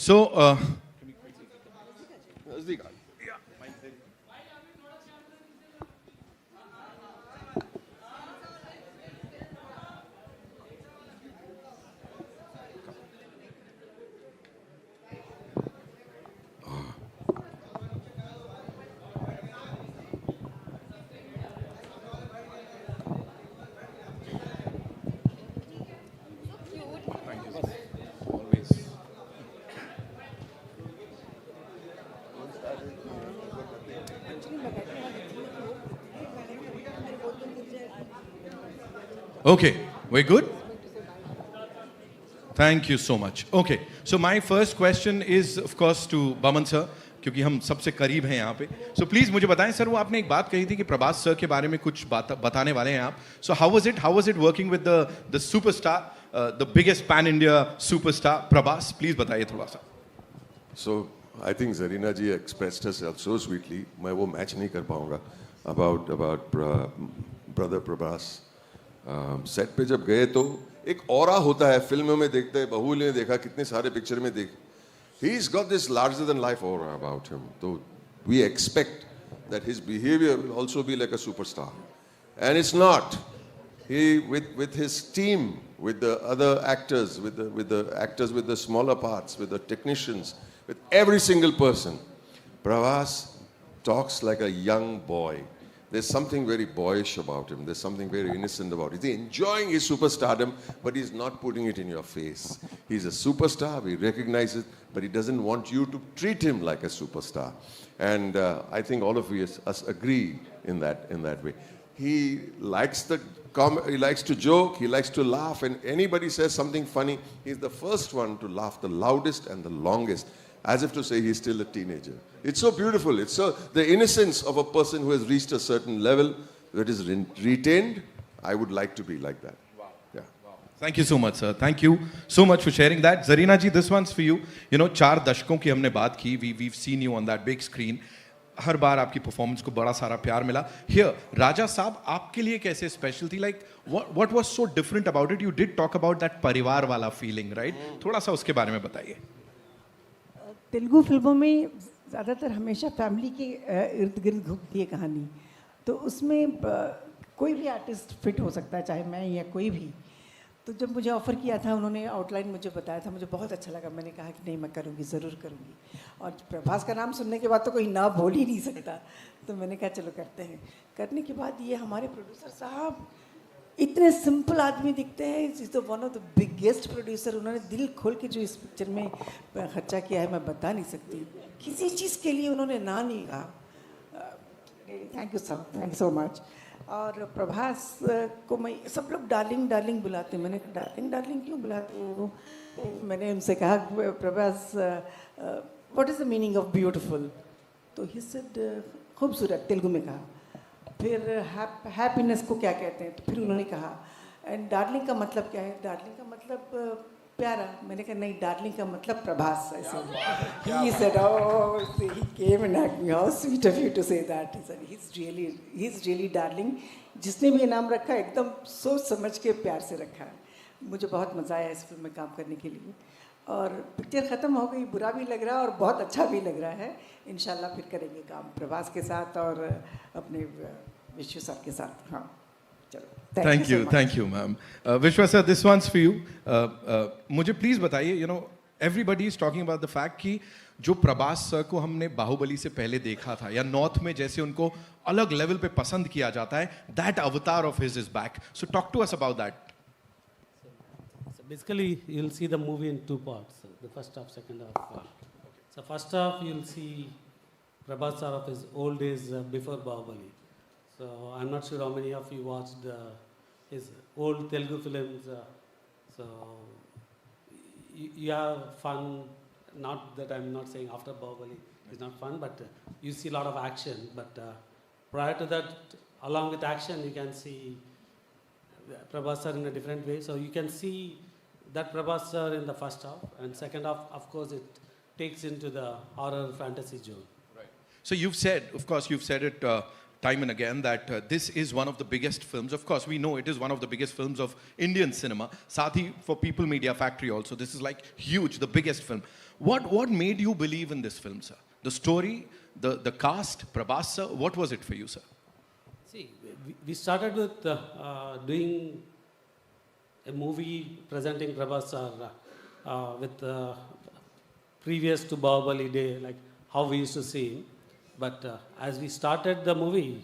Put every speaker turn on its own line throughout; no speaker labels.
So, okay, we're good? Thank you so much. Okay, so my first question is of course to Baman sir, क्योंकि हम सबसे करीब हैं यहाँ पे. So please मुझे बताएं सर, वो आपने एक बात कही थी कि प्रभास सर के बारे में कुछ बताने वाले हैं आप. So how was it working with the superstar, the biggest pan India superstar Prabhas? Please बताइए थोड़ा सा.
So I think Zarina ji expressed herself so sweetly. मैं वो मैच नहीं कर पाऊँगा about brother Prabhas. सेट पे जब गए तो एक ऑरा होता है, फिल्मों में देखते हैं, बाहुबली ने देखा, कितने सारे पिक्चर में देख. He's got this larger than life aura about him. So we expect that his behavior will also be like a superstar, and it's not. He with his team, with the other actors, with the actors with the smaller parts, with the technicians, with every single person, Prabhas talks like a young boy. There's something very boyish about him. There's something very innocent about him. He's enjoying his superstardom, but he's not putting it in your face. He's a superstar, we recognize it, but he doesn't want you to treat him like a superstar. And I think all of us agree in that way. He likes to joke, he likes to laugh, and anybody says something funny, he's the first one to laugh the loudest and the longest, as if to say he's still a teenager. It's so beautiful. It's so the innocence of a person who has reached a certain level that is retained. I would like to be like that.
Wow.
Yeah.
Wow. Thank you so much, sir. Thank you so much for sharing that. Zarina ji, this one's for you. You know, 4 दशकों की हमने बात की. We've seen you on that big screen. हर बार आपकी performance को बड़ा सारा प्यार मिला. Here, राजा साहब आपके लिए कैसे स्पेशल थी? Like, what was so different about it? You did talk about that परिवार वाला feeling, right? थोड़ा सा उसके बारे में बताइए.
तेलुगु फिल्मों में ज़्यादातर हमेशा फैमिली के इर्द गिर्द घूमती है कहानी, तो उसमें कोई भी आर्टिस्ट फिट हो सकता है, चाहे मैं या कोई भी. तो जब मुझे ऑफ़र किया था, उन्होंने आउटलाइन मुझे बताया था, मुझे बहुत अच्छा लगा. मैंने कहा कि नहीं, मैं करूँगी, ज़रूर करूँगी. और प्रभास का नाम सुनने के बाद तो कोई ना बोल ही नहीं सकता, तो मैंने कहा चलो करते हैं. करने के बाद ये हमारे प्रोड्यूसर साहब इतने सिंपल आदमी दिखते हैं. Is the one of the biggest producer. उन्होंने दिल खोल के जो इस पिक्चर में खर्चा किया है, मैं बता नहीं सकती. किसी चीज़ के लिए उन्होंने ना नहीं कहा. Thank you sir, thank you so much. और प्रभास को मैं, सब लोग डार्लिंग डार्लिंग बुलाते हैं. मैंने डार्लिंग डार्लिंग क्यों बुलाते हैं वो? मैंने उनसे कहा Prabhas, what is the meaning of beautiful? तो ही सेड खूबसूरत, तेलुगु में कहा. फिर हैप्पीनेस को क्या कहते हैं? तो फिर उन्होंने कहा. एंड डार्लिंग का मतलब क्या है? डार्लिंग का मतलब प्यारा. मैंने कहा नहीं, डार्लिंग का मतलब प्रभास. ऐसे he said, oh, he came and asked me, how sweet of you to say that. He said he's really darling. जिसने भी ये नाम रखा है, एकदम सोच समझ के प्यार से रखा है. मुझे बहुत मज़ा आया इस फिल्म में काम करने के लिए. और पिक्चर ख़त्म हो गई, बुरा भी लग रहा है और बहुत अच्छा भी लग रहा है. इंशाल्लाह फिर करेंगे काम प्रभास के साथ और अपने विश्व सर के साथ. हाँ, चलो.
Thank you, ma'am. Vishwa sir, this one's for you. मुझे please बताइए, you know, everybody is talking about the fact कि जो प्रभास सर को हमने बाहुबली से पहले देखा था, या नॉर्थ में जैसे उनको अलग लेवल पे पसंद किया जाता है, that avatar of his is back. So talk to us about that.
Basically, you'll see the movie in 2 parts, the first half, second half. So first half, you'll see Prabhas sir of his old days before Bahubali. So I'm not sure how many of you watched his old Telugu films. So you have fun. Not that I'm not saying after Bahubali is not fun, but you see a lot of action. But prior to that, along with action, you can see Prabhas sir in a different way. So you can see that Prabhas sir in the first half, and second half, of course, it takes into the horror fantasy zone.
Right. So you've said it time and again that this is one of the biggest films. Of course, we know it is one of the biggest films of Indian cinema. Sathi for People Media Factory also. This is like huge, the biggest film. What made you believe in this film, sir? The story, the cast, Prabhas sir, what was it for you, sir?
See, we started with doing a movie presenting Prabhas sir with previous to Bahubali day, like how we used to see him. But as we started the movie,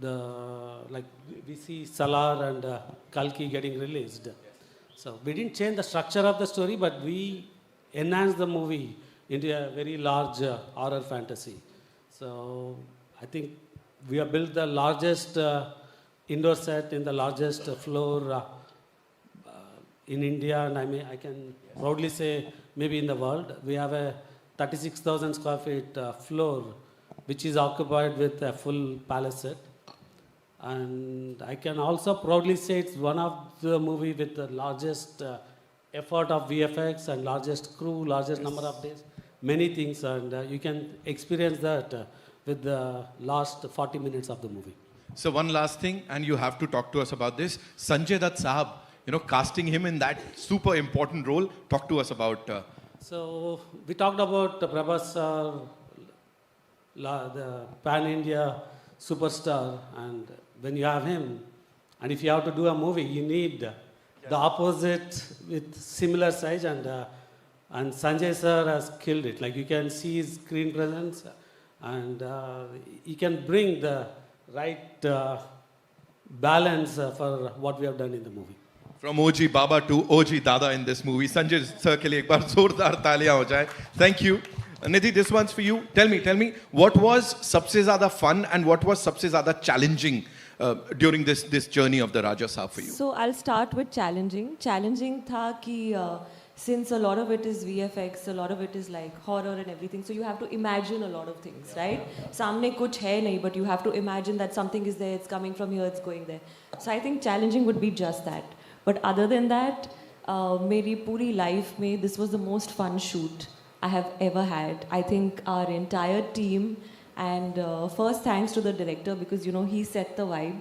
we see Salar and Kalki getting released. So we didn't change the structure of the story, but we enhanced the movie into a very large horror fantasy. So I think we have built the largest indoor set in the largest floor in India, and I can proudly say maybe in the world. We have a 36,000 square feet floor, which is occupied with a full palace set. And I can also proudly say it's one of the movie with the largest effort of VFX and largest crew, largest number of days, many things, and you can experience that with the last 40 minutes of the movie.
So one last thing, and you have to talk to us about this. Sanjay Dutt Sahab, casting him in that super important role. Talk to us about.
So we talked about Prabhas, the pan-India superstar, and when you have him, and if you have to do a movie, you need the opposite with similar size, and Sanjay sir has killed it. Like you can see his screen presence, and he can bring the right balance for what we have done in the movie.
From OG Baba to OG Dada in this movie. Sanjay sir ke liye ek baar zordar taaliyan ho jaye. Thank you. Nidhi, this one's for you. Tell me, what was sabse zyada fun and what was sabse zyada challenging during this journey of the Raja Saab for you?
So I'll start with challenging. Challenging tha ki since a lot of it is VFX, a lot of it is like horror and everything, so you have to imagine a lot of things, right? Samne kuch hai nahi, but you have to imagine that something is there, it's coming from here, it's going there. So I think challenging would be just that. But other than that, meri puri life mein, this was the most fun shoot I have ever had. I think our entire team, and first thanks to the director, because he set the vibe.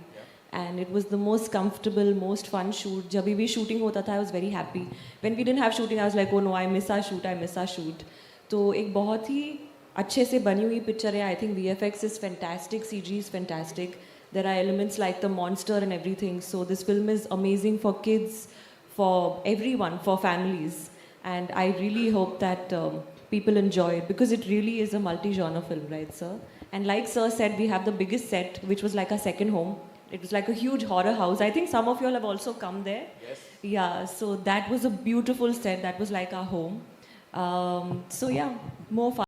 And it was the most comfortable, most fun shoot. Jab bhi shooting hota tha, I was very happy. When we didn't have shooting, I was like, oh no, I miss our shoot. तो एक बहुत ही अच्छे से बनी हुई picture है. I think VFX is fantastic, CG is fantastic. There are elements like the monster and everything. So this film is amazing for kids, for everyone, for families. And I really hope that people enjoy it, because it really is a multi-genre film, right, sir? And like sir said, we have the biggest set, which was like a second home. It was like a huge horror house. I think some of you all have also come there. Yes. Yeah, so that was a beautiful set. That was like our home. So yeah, more fun.